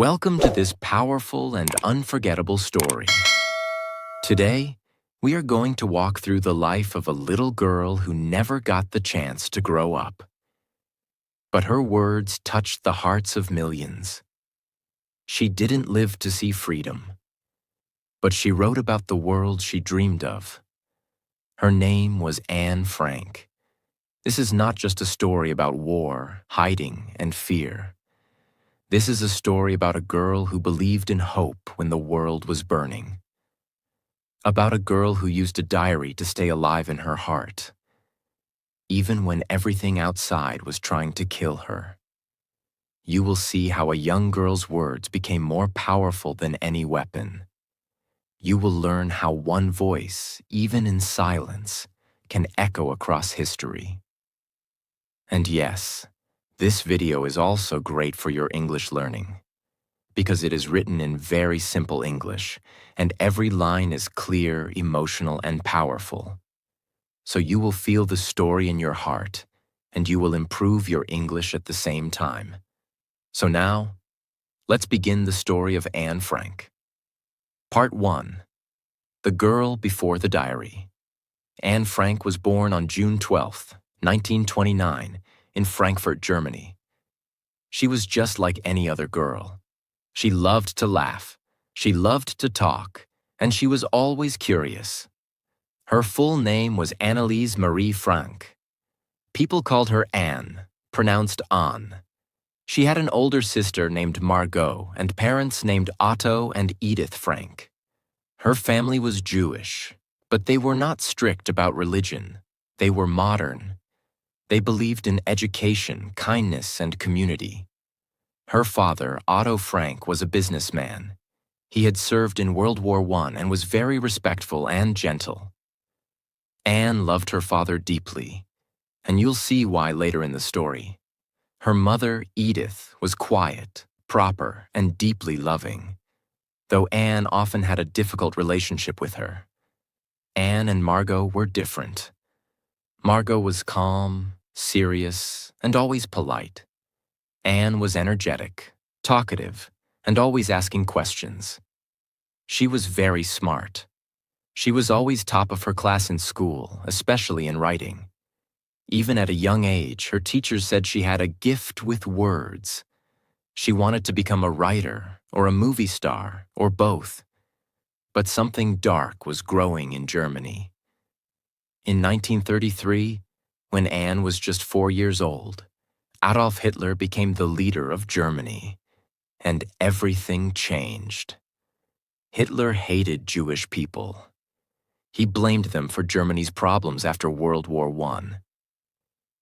Welcome to this powerful and unforgettable story. Today, we are going to walk through the life of a little girl who never got the chance to grow up. But her words touched the hearts of millions. She didn't live to see freedom, but she wrote about the world she dreamed of. Her name was Anne Frank. This is not just a story about war, hiding, and fear. This is a story about a girl who believed in hope when the world was burning. About a girl who used a diary to stay alive in her heart, even when everything outside was trying to kill her. You will see how a young girl's words became more powerful than any weapon. You will learn how one voice, even in silence, can echo across history. And yes, this video is also great for your English learning, because it is written in very simple English, and every line is clear, emotional, and powerful. So you will feel the story in your heart, and you will improve your English at the same time. So now, let's begin the story of Anne Frank. Part 1. The Girl Before the Diary. Anne Frank was born on June 12, 1929, in Frankfurt, Germany. She was just like any other girl. She loved to laugh, she loved to talk, and she was always curious. Her full name was Anneliese Marie Frank. People called her Anne, pronounced An. She had an older sister named Margot and parents named Otto and Edith Frank. Her family was Jewish, but they were not strict about religion. They were modern. They believed in education, kindness, and community. Her father, Otto Frank, was a businessman. He had served in World War I and was very respectful and gentle. Anne loved her father deeply, and you'll see why later in the story. Her mother, Edith, was quiet, proper, and deeply loving, though Anne often had a difficult relationship with her. Anne and Margot were different. Margot was calm, serious, and always polite. Anne was energetic, talkative, and always asking questions. She was very smart. She was always top of her class in school, especially in writing. Even at a young age, her teachers said she had a gift with words. She wanted to become a writer, or a movie star, or both. But something dark was growing in Germany. In 1933, when Anne was just 4 years old, Adolf Hitler became the leader of Germany, and everything changed. Hitler hated Jewish people. He blamed them for Germany's problems after World War I.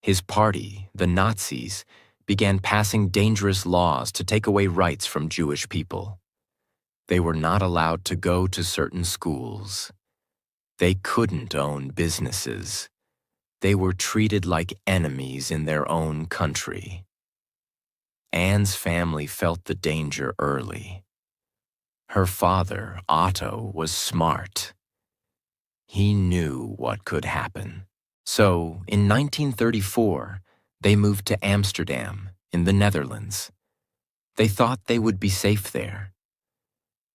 His party, the Nazis, began passing dangerous laws to take away rights from Jewish people. They were not allowed to go to certain schools. They couldn't own businesses. They were treated like enemies in their own country. Anne's family felt the danger early. Her father, Otto, was smart. He knew what could happen. So, in 1934, they moved to Amsterdam, in the Netherlands. They thought they would be safe there.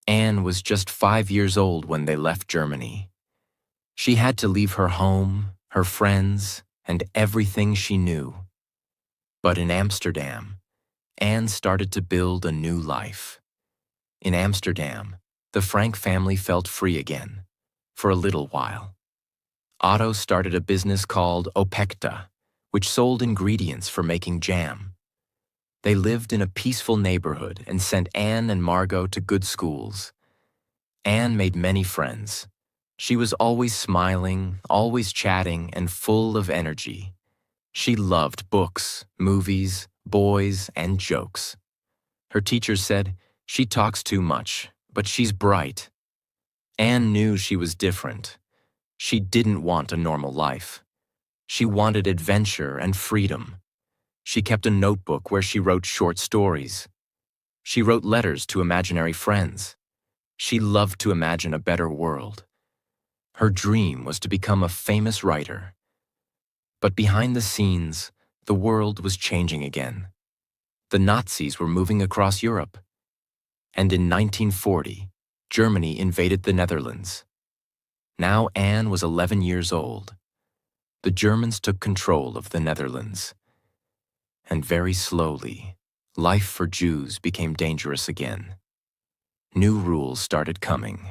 Anne was just 5 years old when they left Germany. She had to leave her home, her friends, and everything she knew. But in Amsterdam, Anne started to build a new life. In Amsterdam, the Frank family felt free again, for a little while. Otto started a business called Opekta, which sold ingredients for making jam. They lived in a peaceful neighborhood and sent Anne and Margot to good schools. Anne made many friends. She was always smiling, always chatting, and full of energy. She loved books, movies, boys, and jokes. Her teachers said, "She talks too much, but she's bright." Anne knew she was different. She didn't want a normal life. She wanted adventure and freedom. She kept a notebook where she wrote short stories. She wrote letters to imaginary friends. She loved to imagine a better world. Her dream was to become a famous writer. But behind the scenes, the world was changing again. The Nazis were moving across Europe. And in 1940, Germany invaded the Netherlands. Now Anne was 11 years old. The Germans took control of the Netherlands. And very slowly, life for Jews became dangerous again. New rules started coming.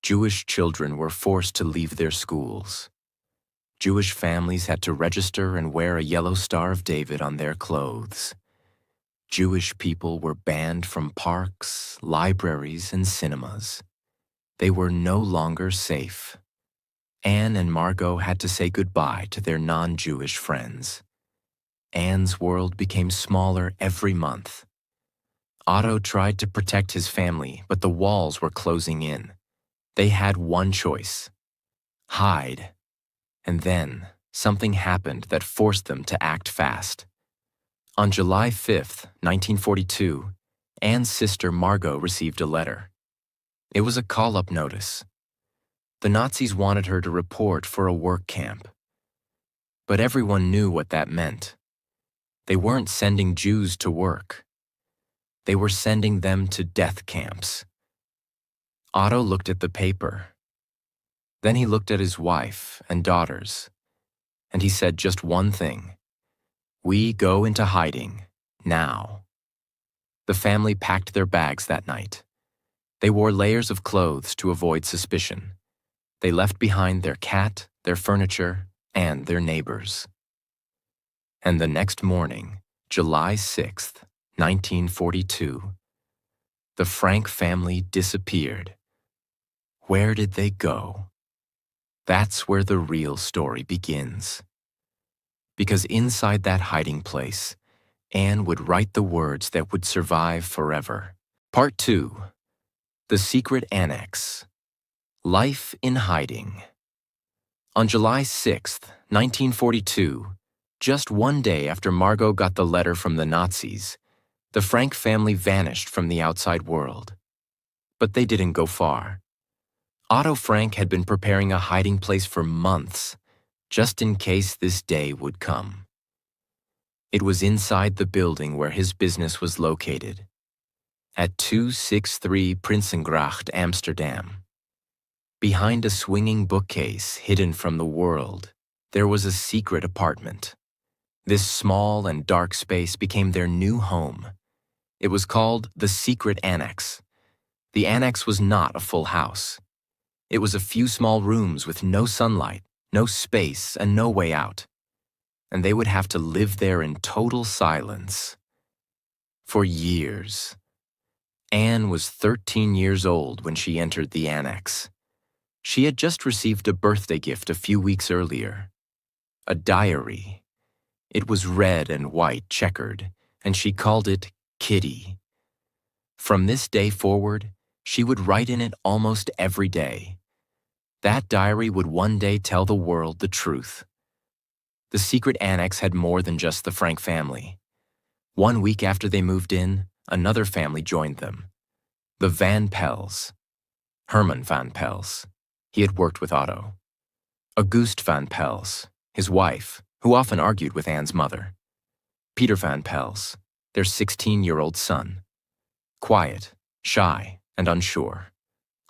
Jewish children were forced to leave their schools. Jewish families had to register and wear a yellow Star of David on their clothes. Jewish people were banned from parks, libraries, and cinemas. They were no longer safe. Anne and Margot had to say goodbye to their non-Jewish friends. Anne's world became smaller every month. Otto tried to protect his family, but the walls were closing in. They had one choice: hide. And then, something happened that forced them to act fast. On July 5th, 1942, Anne's sister Margot received a letter. It was a call-up notice. The Nazis wanted her to report for a work camp. But everyone knew what that meant. They weren't sending Jews to work. They were sending them to death camps. Otto looked at the paper. Then he looked at his wife and daughters, and he said just one thing: "We go into hiding, now." The family packed their bags that night. They wore layers of clothes to avoid suspicion. They left behind their cat, their furniture, and their neighbors. And the next morning, July 6th, 1942, the Frank family disappeared. Where did they go? That's where the real story begins. Because inside that hiding place, Anne would write the words that would survive forever. Part 2. The Secret Annex. Life in Hiding. On July 6th, 1942, just one day after Margot got the letter from the Nazis, the Frank family vanished from the outside world. But they didn't go far. Otto Frank had been preparing a hiding place for months, just in case this day would come. It was inside the building where his business was located, at 263 Prinsengracht, Amsterdam. Behind a swinging bookcase hidden from the world, there was a secret apartment. This small and dark space became their new home. It was called the Secret Annex. The annex was not a full house. It was a few small rooms with no sunlight, no space, and no way out. And they would have to live there in total silence. For years. Anne was 13 years old when she entered the annex. She had just received a birthday gift a few weeks earlier. A diary. It was red and white checkered, and she called it Kitty. From this day forward, she would write in it almost every day. That diary would one day tell the world the truth. The secret annex had more than just the Frank family. 1 week after they moved in, another family joined them. The Van Pels. Herman Van Pels. He had worked with Otto. Auguste Van Pels, his wife, who often argued with Anne's mother. Peter Van Pels, their 16-year-old son. Quiet, shy, and unsure.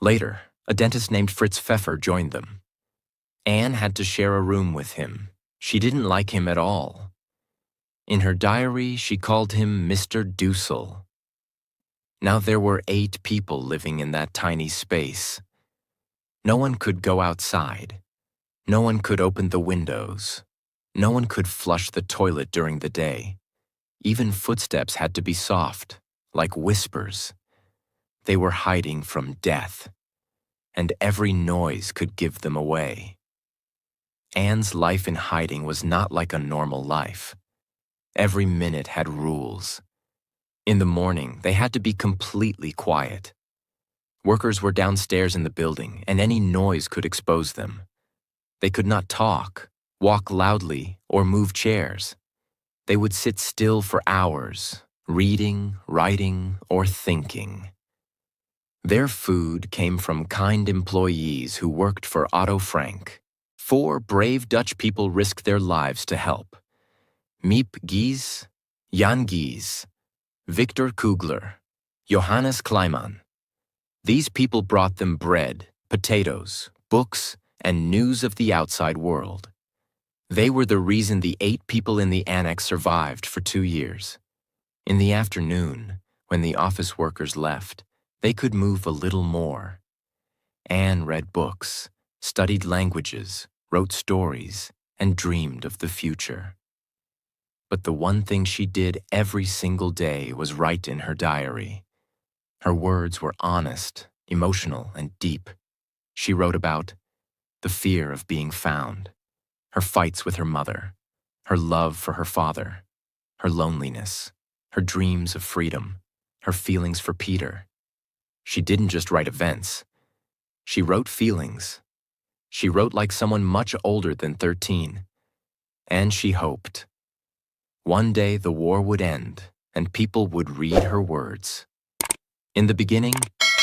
Later, a dentist named Fritz Pfeffer joined them. Anne had to share a room with him. She didn't like him at all. In her diary, she called him Mr. Dussel. Now there were 8 people living in that tiny space. No one could go outside. No one could open the windows. No one could flush the toilet during the day. Even footsteps had to be soft, like whispers. They were hiding from death, and every noise could give them away. Anne's life in hiding was not like a normal life. Every minute had rules. In the morning, they had to be completely quiet. Workers were downstairs in the building, and any noise could expose them. They could not talk, walk loudly, or move chairs. They would sit still for hours, reading, writing, or thinking. Their food came from kind employees who worked for Otto Frank. 4 brave Dutch people risked their lives to help. Miep Gies, Jan Gies, Victor Kugler, Johannes Kleiman. These people brought them bread, potatoes, books, and news of the outside world. They were the reason the 8 people in the annex survived for 2 years. In the afternoon, when the office workers left, they could move a little more. Anne read books, studied languages, wrote stories, and dreamed of the future. But the one thing she did every single day was write in her diary. Her words were honest, emotional, and deep. She wrote about the fear of being found, her fights with her mother, her love for her father, her loneliness, her dreams of freedom, her feelings for Peter. She didn't just write events. She wrote feelings. She wrote like someone much older than 13. And she hoped. One day the war would end, and people would read her words. In the beginning,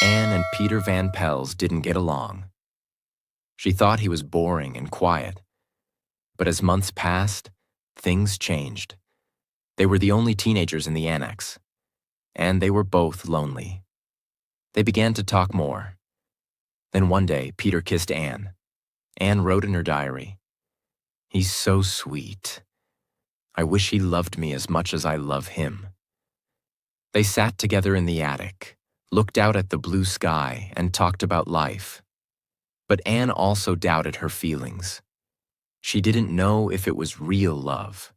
Anne and Peter Van Pels didn't get along. She thought he was boring and quiet. But as months passed, things changed. They were the only teenagers in the annex, and they were both lonely. They began to talk more. Then one day, Peter kissed Anne. Anne wrote in her diary, "He's so sweet. I wish he loved me as much as I love him." They sat together in the attic, looked out at the blue sky, and talked about life. But Anne also doubted her feelings. She didn't know if it was real love,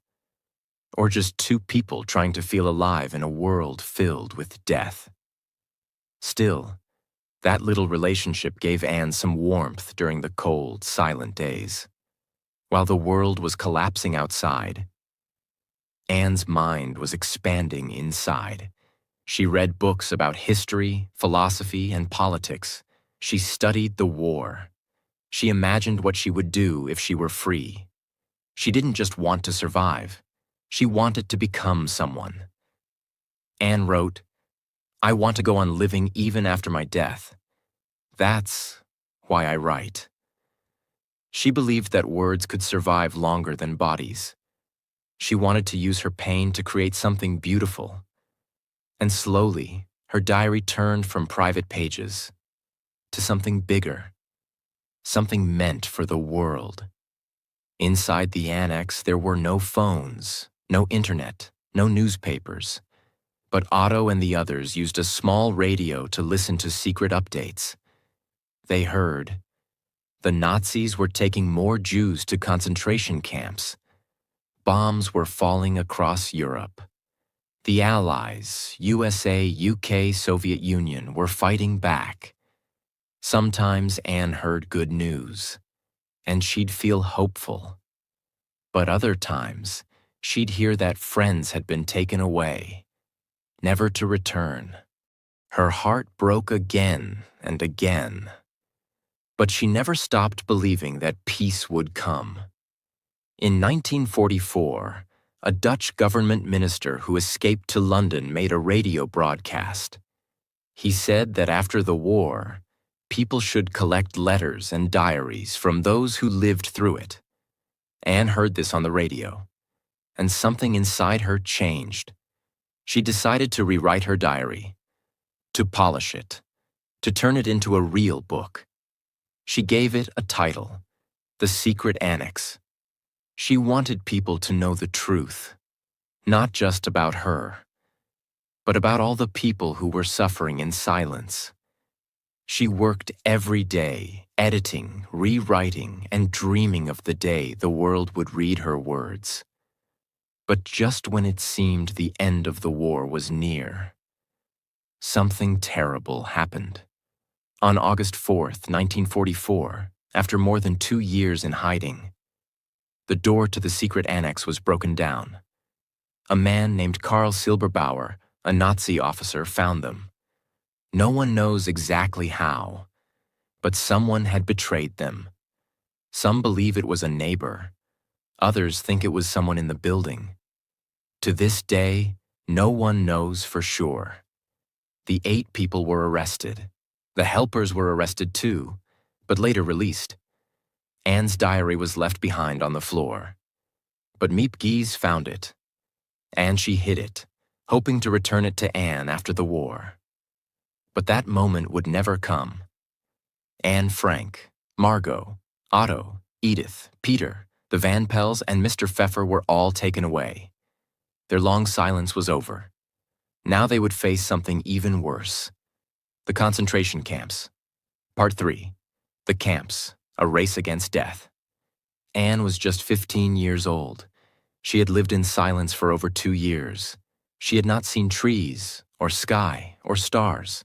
or just 2 people trying to feel alive in a world filled with death. Still, that little relationship gave Anne some warmth during the cold, silent days. While the world was collapsing outside, Anne's mind was expanding inside. She read books about history, philosophy, and politics. She studied the war. She imagined what she would do if she were free. She didn't just want to survive. She wanted to become someone. Anne wrote, "I want to go on living even after my death. That's why I write." She believed that words could survive longer than bodies. She wanted to use her pain to create something beautiful. And slowly, her diary turned from private pages to something bigger, something meant for the world. Inside the annex, there were no phones, no internet, no newspapers. But Otto and the others used a small radio to listen to secret updates. They heard the Nazis were taking more Jews to concentration camps. Bombs were falling across Europe. The Allies, USA, UK, Soviet Union, were fighting back. Sometimes Anne heard good news, and she'd feel hopeful. But other times, she'd hear that friends had been taken away, never to return. Her heart broke again and again. But she never stopped believing that peace would come. In 1944, a Dutch government minister who escaped to London made a radio broadcast. He said that after the war, people should collect letters and diaries from those who lived through it. Anne heard this on the radio, and something inside her changed. She decided to rewrite her diary, to polish it, to turn it into a real book. She gave it a title, The Secret Annex. She wanted people to know the truth, not just about her, but about all the people who were suffering in silence. She worked every day, editing, rewriting, and dreaming of the day the world would read her words. But just when it seemed the end of the war was near, something terrible happened. On August 4th, 1944, after more than 2 years in hiding, the door to the secret annex was broken down. A man named Karl Silberbauer, a Nazi officer, found them. No one knows exactly how, but someone had betrayed them. Some believe it was a neighbor. Others think it was someone in the building. To this day, no one knows for sure. The 8 people were arrested. The helpers were arrested too, but later released. Anne's diary was left behind on the floor. But Miep Gies found it, and she hid it, hoping to return it to Anne after the war. But that moment would never come. Anne Frank, Margot, Otto, Edith, Peter, the Van Pels, and Mr. Pfeffer were all taken away. Their long silence was over. Now they would face something even worse. The concentration camps. Part 3. The camps, a race against death. Anne was just 15 years old. She had lived in silence for over 2 years. She had not seen trees, or sky, or stars.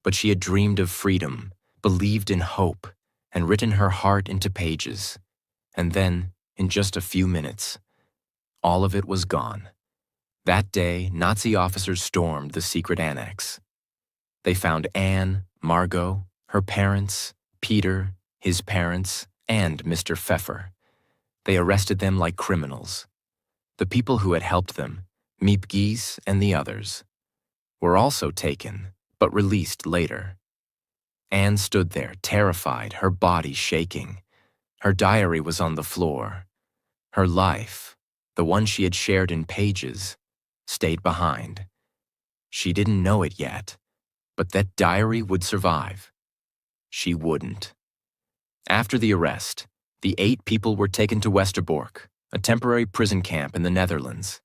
But she had dreamed of freedom, believed in hope, and written her heart into pages. And then, in just a few minutes, all of it was gone. That day, Nazi officers stormed the secret annex. They found Anne, Margot, her parents, Peter, his parents, and Mr. Pfeffer. They arrested them like criminals. The people who had helped them, Miep Gies and the others, were also taken, but released later. Anne stood there, terrified, her body shaking. Her diary was on the floor. Her life, the one she had shared in pages, stayed behind. She didn't know it yet, but that diary would survive. She wouldn't. After the arrest, the 8 people were taken to Westerbork, a temporary prison camp in the Netherlands.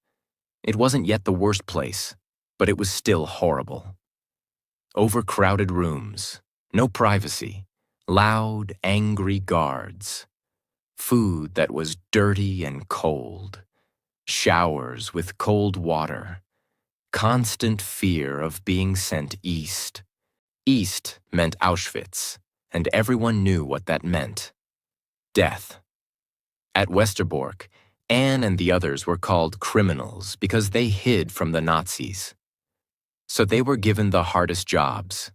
It wasn't yet the worst place, but it was still horrible. Overcrowded rooms, no privacy, loud, angry guards, food that was dirty and cold, showers with cold water, constant fear of being sent east. East meant Auschwitz, and everyone knew what that meant. Death. At Westerbork, Anne and the others were called criminals because they hid from the Nazis. So they were given the hardest jobs.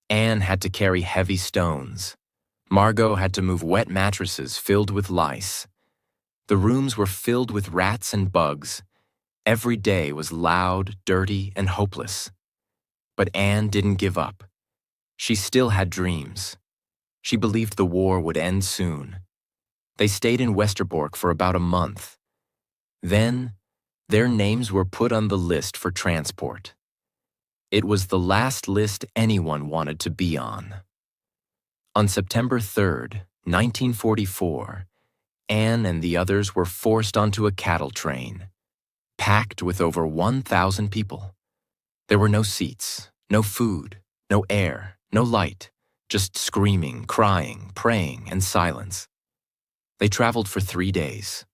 Anne had to carry heavy stones. Margot had to move wet mattresses filled with lice. The rooms were filled with rats and bugs. Every day was loud, dirty, and hopeless. But Anne didn't give up. She still had dreams. She believed the war would end soon. They stayed in Westerbork for about a month. Then, their names were put on the list for transport. It was the last list anyone wanted to be on. On September 3rd, 1944, Anne and the others were forced onto a cattle train, packed with over 1,000 people. There were no seats, no food, no air, no light, just screaming, crying, praying, and silence. They traveled for 3 days.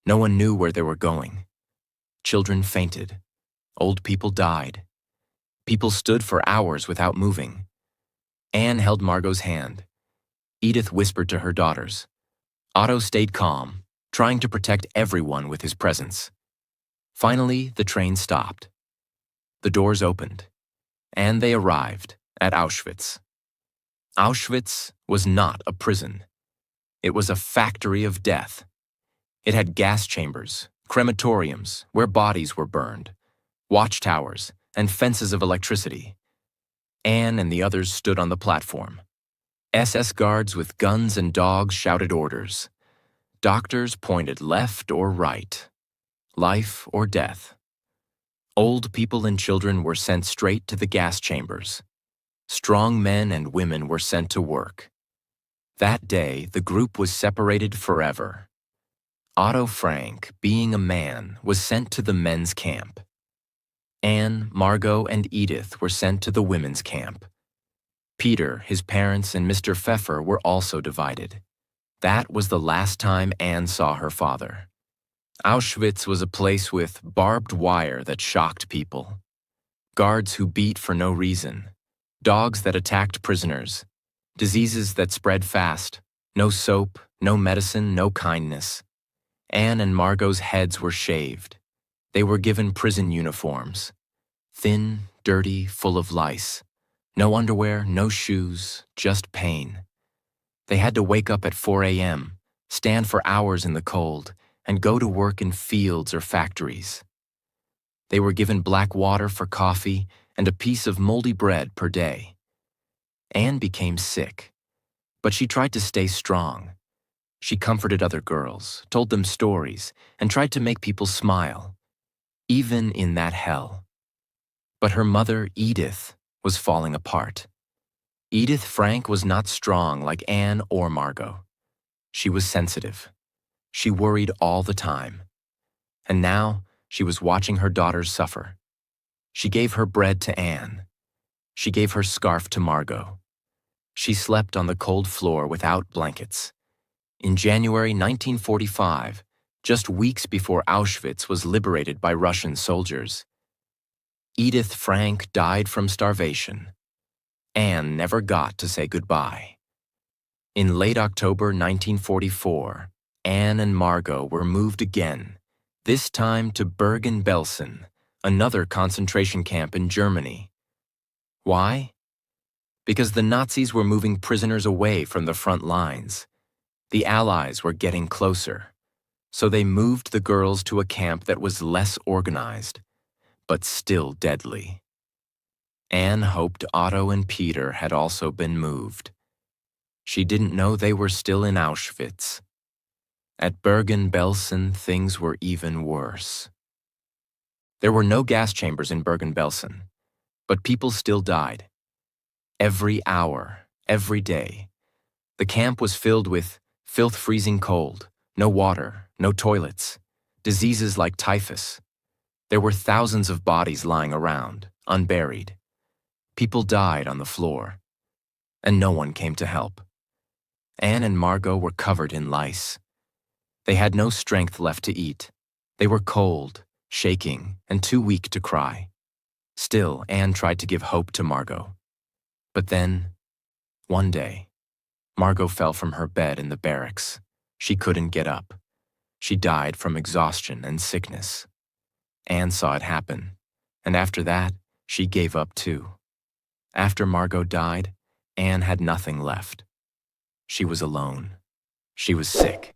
No one knew where they were going. Children fainted. Old people died. People stood for hours without moving. Anne held Margot's hand. Edith whispered to her daughters. Otto stayed calm, trying to protect everyone with his presence. Finally, the train stopped. The doors opened, and they arrived at Auschwitz. Auschwitz was not a prison. It was a factory of death. It had gas chambers, crematoriums where bodies were burned, watchtowers, and fences of electricity. Anne and the others stood on the platform. SS guards with guns and dogs shouted orders. Doctors pointed left or right, life or death. Old people and children were sent straight to the gas chambers. Strong men and women were sent to work. That day, the group was separated forever. Otto Frank, being a man, was sent to the men's camp. Anne, Margot, and Edith were sent to the women's camp. Peter, his parents, and Mr. Pfeffer were also divided. That was the last time Anne saw her father. Auschwitz was a place with barbed wire that shocked people. Guards who beat for no reason. Dogs that attacked prisoners. Diseases that spread fast. No soap, no medicine, no kindness. Anne and Margot's heads were shaved. They were given prison uniforms. Thin, dirty, full of lice. No underwear, no shoes, just pain. They had to wake up at 4 a.m., stand for hours in the cold, and go to work in fields or factories. They were given black water for coffee and a piece of moldy bread per day. Anne became sick, but she tried to stay strong. She comforted other girls, told them stories, and tried to make people smile, even in that hell. But her mother, Edith, was falling apart. Edith Frank was not strong like Anne or Margot. She was sensitive. She worried all the time. And now she was watching her daughters suffer. She gave her bread to Anne. She gave her scarf to Margot. She slept on the cold floor without blankets. In January 1945, just weeks before Auschwitz was liberated by Russian soldiers, Edith Frank died from starvation. Anne never got to say goodbye. In late October 1944, Anne and Margot were moved again, this time to Bergen-Belsen, another concentration camp in Germany. Why? Because the Nazis were moving prisoners away from the front lines. The Allies were getting closer, so they moved the girls to a camp that was less organized, but still deadly. Anne hoped Otto and Peter had also been moved. She didn't know they were still in Auschwitz. At Bergen-Belsen, things were even worse. There were no gas chambers in Bergen-Belsen, but people still died. Every hour, every day. The camp was filled with filth, freezing cold, no water, no toilets, diseases like typhus. There were thousands of bodies lying around, unburied. People died on the floor, and no one came to help. Anne and Margot were covered in lice. They had no strength left to eat. They were cold, shaking, and too weak to cry. Still, Anne tried to give hope to Margot. But then, one day, Margot fell from her bed in the barracks. She couldn't get up. She died from exhaustion and sickness. Anne saw it happen, and after that, she gave up too. After Margot died, Anne had nothing left. She was alone. She was sick.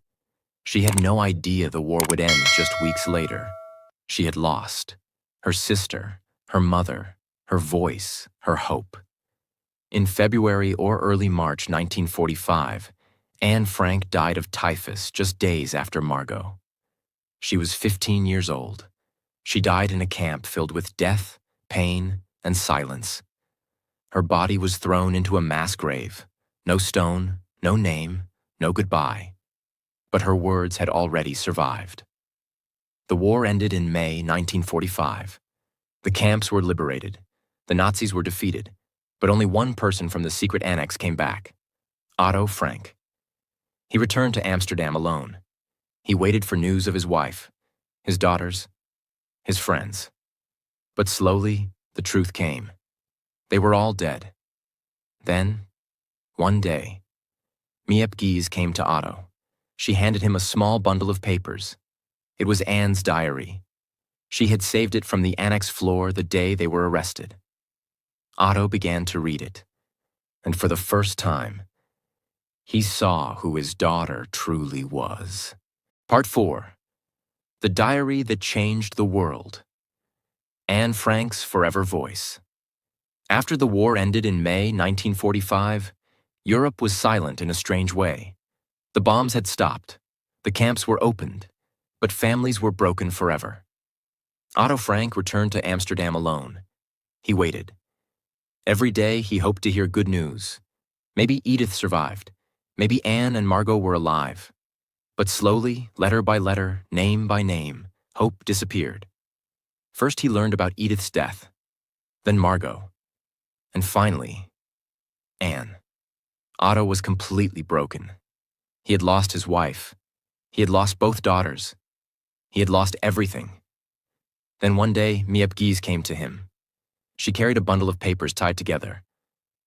She had no idea the war would end just weeks later. She had lost her sister, her mother, her voice, her hope. In February or early March 1945, Anne Frank died of typhus just days after Margot. She was 15 years old. She died in a camp filled with death, pain, and silence. Her body was thrown into a mass grave. No stone, no name, no goodbye. But her words had already survived. The war ended in May 1945. The camps were liberated. The Nazis were defeated. But only one person from the secret annex came back: Otto Frank. He returned to Amsterdam alone. He waited for news of his wife, his daughters, his friends. But slowly, the truth came. They were all dead. Then, one day, Miep Gies came to Otto. She handed him a small bundle of papers. It was Anne's diary. She had saved it from the annex floor the day they were arrested. Otto began to read it, and for the first time, he saw who his daughter truly was. Part 4. The Diary That Changed the World. Anne Frank's Forever Voice. After the war ended in May 1945, Europe was silent in a strange way. The bombs had stopped, the camps were opened, but families were broken forever. Otto Frank returned to Amsterdam alone. He waited. Every day he hoped to hear good news. Maybe Edith survived. Maybe Anne and Margot were alive. But slowly, letter by letter, name by name, hope disappeared. First he learned about Edith's death, then Margot, and finally, Anne. Otto was completely broken. He had lost his wife. He had lost both daughters. He had lost everything. Then one day, Miep Gies came to him. She carried a bundle of papers tied together.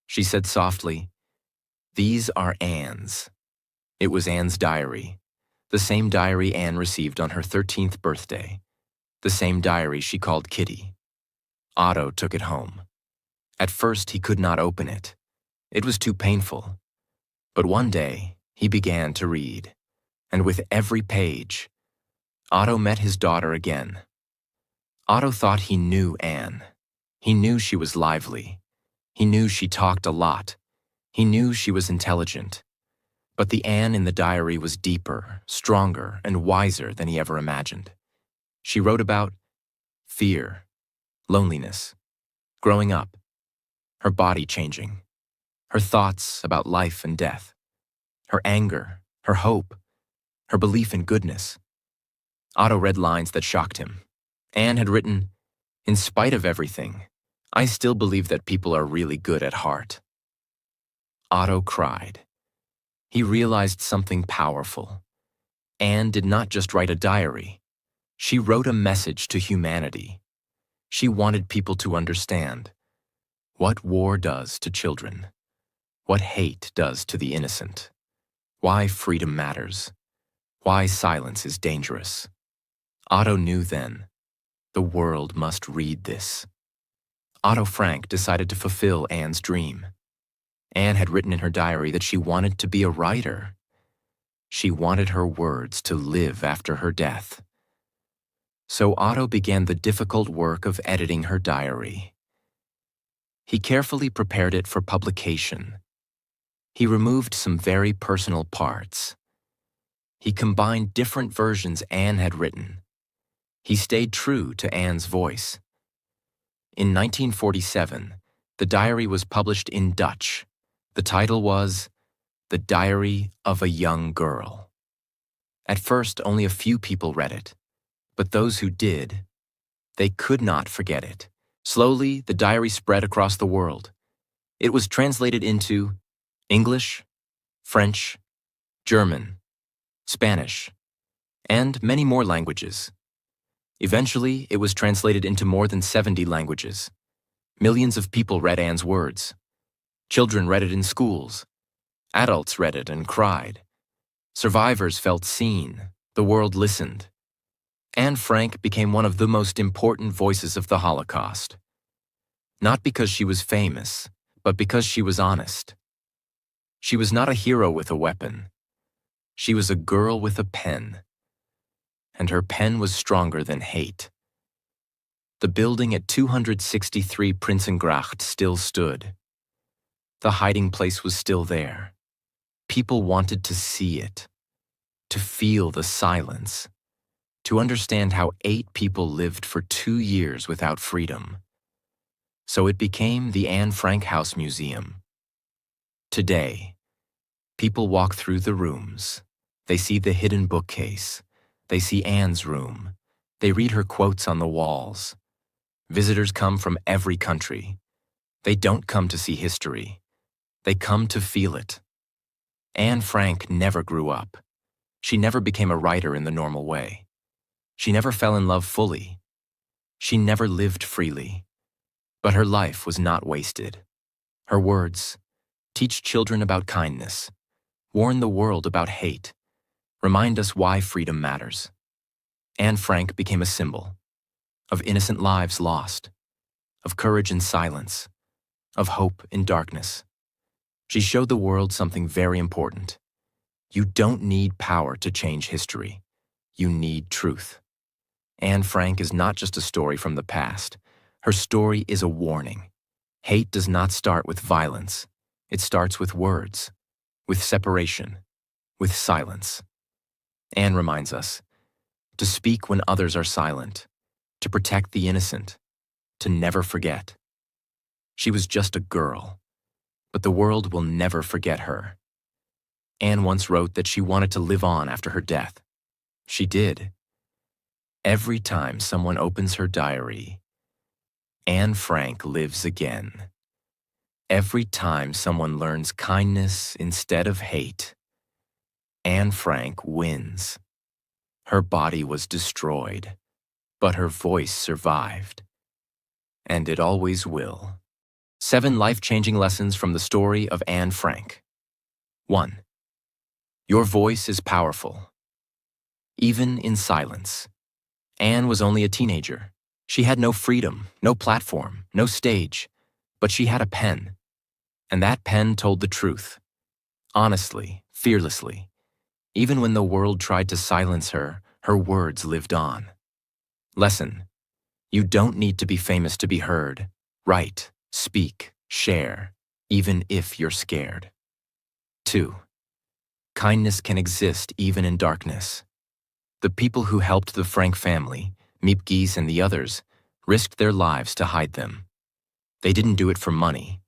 She said softly, "These are Anne's." It was Anne's diary, the same diary Anne received on her 13th birthday, the same diary she called Kitty. Otto took it home. At first, he could not open it. It was too painful. But one day, he began to read, and with every page, Otto met his daughter again. Otto thought he knew Anne. He knew she was lively. He knew she talked a lot. He knew she was intelligent. But the Anne in the diary was deeper, stronger, and wiser than he ever imagined. She wrote about fear, loneliness, growing up, her body changing, her thoughts about life and death, her anger, her hope, her belief in goodness. Otto read lines that shocked him. Anne had written, "In spite of everything, I still believe that people are really good at heart." Otto cried. He realized something powerful. Anne did not just write a diary. She wrote a message to humanity. She wanted people to understand what war does to children, what hate does to the innocent, why freedom matters, why silence is dangerous. Otto knew then, the world must read this. Otto Frank decided to fulfill Anne's dream. Anne had written in her diary that she wanted to be a writer. She wanted her words to live after her death. So Otto began the difficult work of editing her diary. He carefully prepared it for publication. He removed some very personal parts. He combined different versions Anne had written. He stayed true to Anne's voice. In 1947, the diary was published in Dutch. The title was The Diary of a Young Girl. At first, only a few people read it, but those who did, they could not forget it. Slowly, the diary spread across the world. It was translated into English, French, German, Spanish, and many more languages. Eventually, it was translated into more than 70 languages. Millions of people read Anne's words. Children read it in schools. Adults read it and cried. Survivors felt seen. The world listened. Anne Frank became one of the most important voices of the Holocaust. Not because she was famous, but because she was honest. She was not a hero with a weapon. She was a girl with a pen. And her pen was stronger than hate. The building at 263 Prinsengracht still stood. The hiding place was still there. People wanted to see it, to feel the silence, to understand how 8 people lived for 2 years without freedom. So it became the Anne Frank House Museum. Today, people walk through the rooms. They see the hidden bookcase. They see Anne's room. They read her quotes on the walls. Visitors come from every country. They don't come to see history. They come to feel it. Anne Frank never grew up. She never became a writer in the normal way. She never fell in love fully. She never lived freely. But her life was not wasted. Her words, teach children about kindness, warn the world about hate, remind us why freedom matters. Anne Frank became a symbol of innocent lives lost, of courage in silence, of hope in darkness. She showed the world something very important. You don't need power to change history. You need truth. Anne Frank is not just a story from the past. Her story is a warning. Hate does not start with violence. It starts with words, with separation, with silence. Anne reminds us to speak when others are silent, to protect the innocent, to never forget. She was just a girl, but the world will never forget her. Anne once wrote that she wanted to live on after her death. She did. Every time someone opens her diary, Anne Frank lives again. Every time someone learns kindness instead of hate, Anne Frank wins. Her body was destroyed, but her voice survived. And it always will. 7 life-changing lessons from the story of Anne Frank. 1. Your voice is powerful. Even in silence. Anne was only a teenager. She had no freedom, no platform, no stage, but she had a pen. And that pen told the truth. Honestly, fearlessly. Even when the world tried to silence her, her words lived on. Lesson: you don't need to be famous to be heard. Write, speak, share, even if you're scared. 2. Kindness can exist even in darkness. The people who helped the Frank family, Miep Gies and the others, risked their lives to hide them. They didn't do it for money.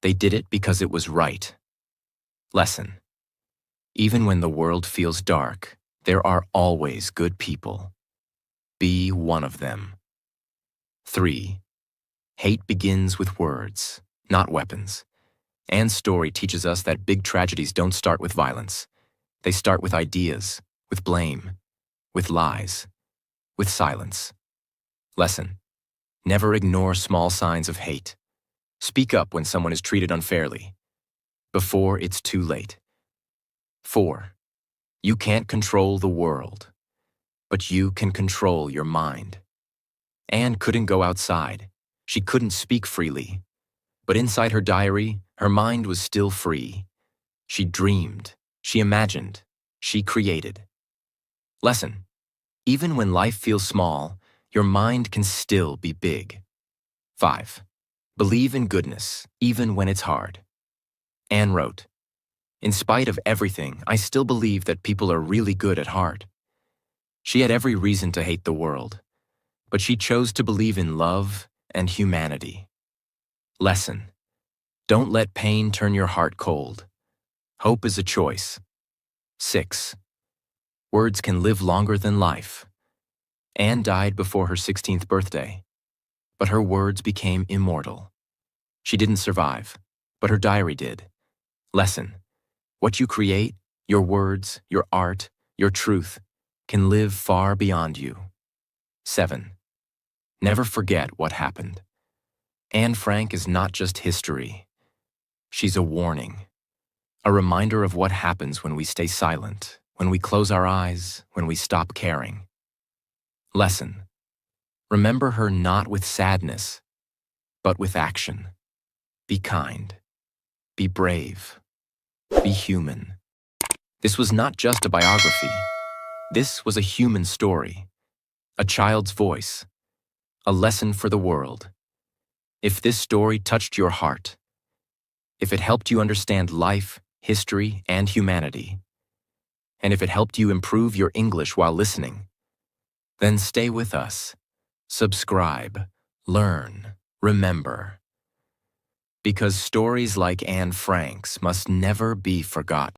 They did it because it was right. Lesson: even when the world feels dark, there are always good people. Be one of them. 3. Hate begins with words, not weapons. Anne's story teaches us that big tragedies don't start with violence. They start with ideas, with blame, with lies, with silence. Lesson: never ignore small signs of hate. Speak up when someone is treated unfairly, before it's too late. 4. You can't control the world, but you can control your mind. Anne couldn't go outside. She couldn't speak freely. But inside her diary, her mind was still free. She dreamed, she imagined, she created. Lesson: even when life feels small, your mind can still be big. 5. Believe in goodness, even when it's hard. Anne wrote, "In spite of everything, I still believe that people are really good at heart." She had every reason to hate the world, but she chose to believe in love and humanity. Lesson: don't let pain turn your heart cold. Hope is a choice. 6. Words can live longer than life. Anne died before her 16th birthday, but her words became immortal. She didn't survive, but her diary did. Lesson: what you create, your words, your art, your truth, can live far beyond you. 7. Never forget what happened. Anne Frank is not just history. She's a warning, a reminder of what happens when we stay silent, when we close our eyes, when we stop caring. Lesson: remember her not with sadness, but with action. Be kind. Be brave. Be human. This was not just a biography. This was a human story, a child's voice, a lesson for the world. If this story touched your heart, if it helped you understand life, history, and humanity, and if it helped you improve your English while listening, then stay with us. Subscribe, learn, remember. Because stories like Anne Frank's must never be forgotten.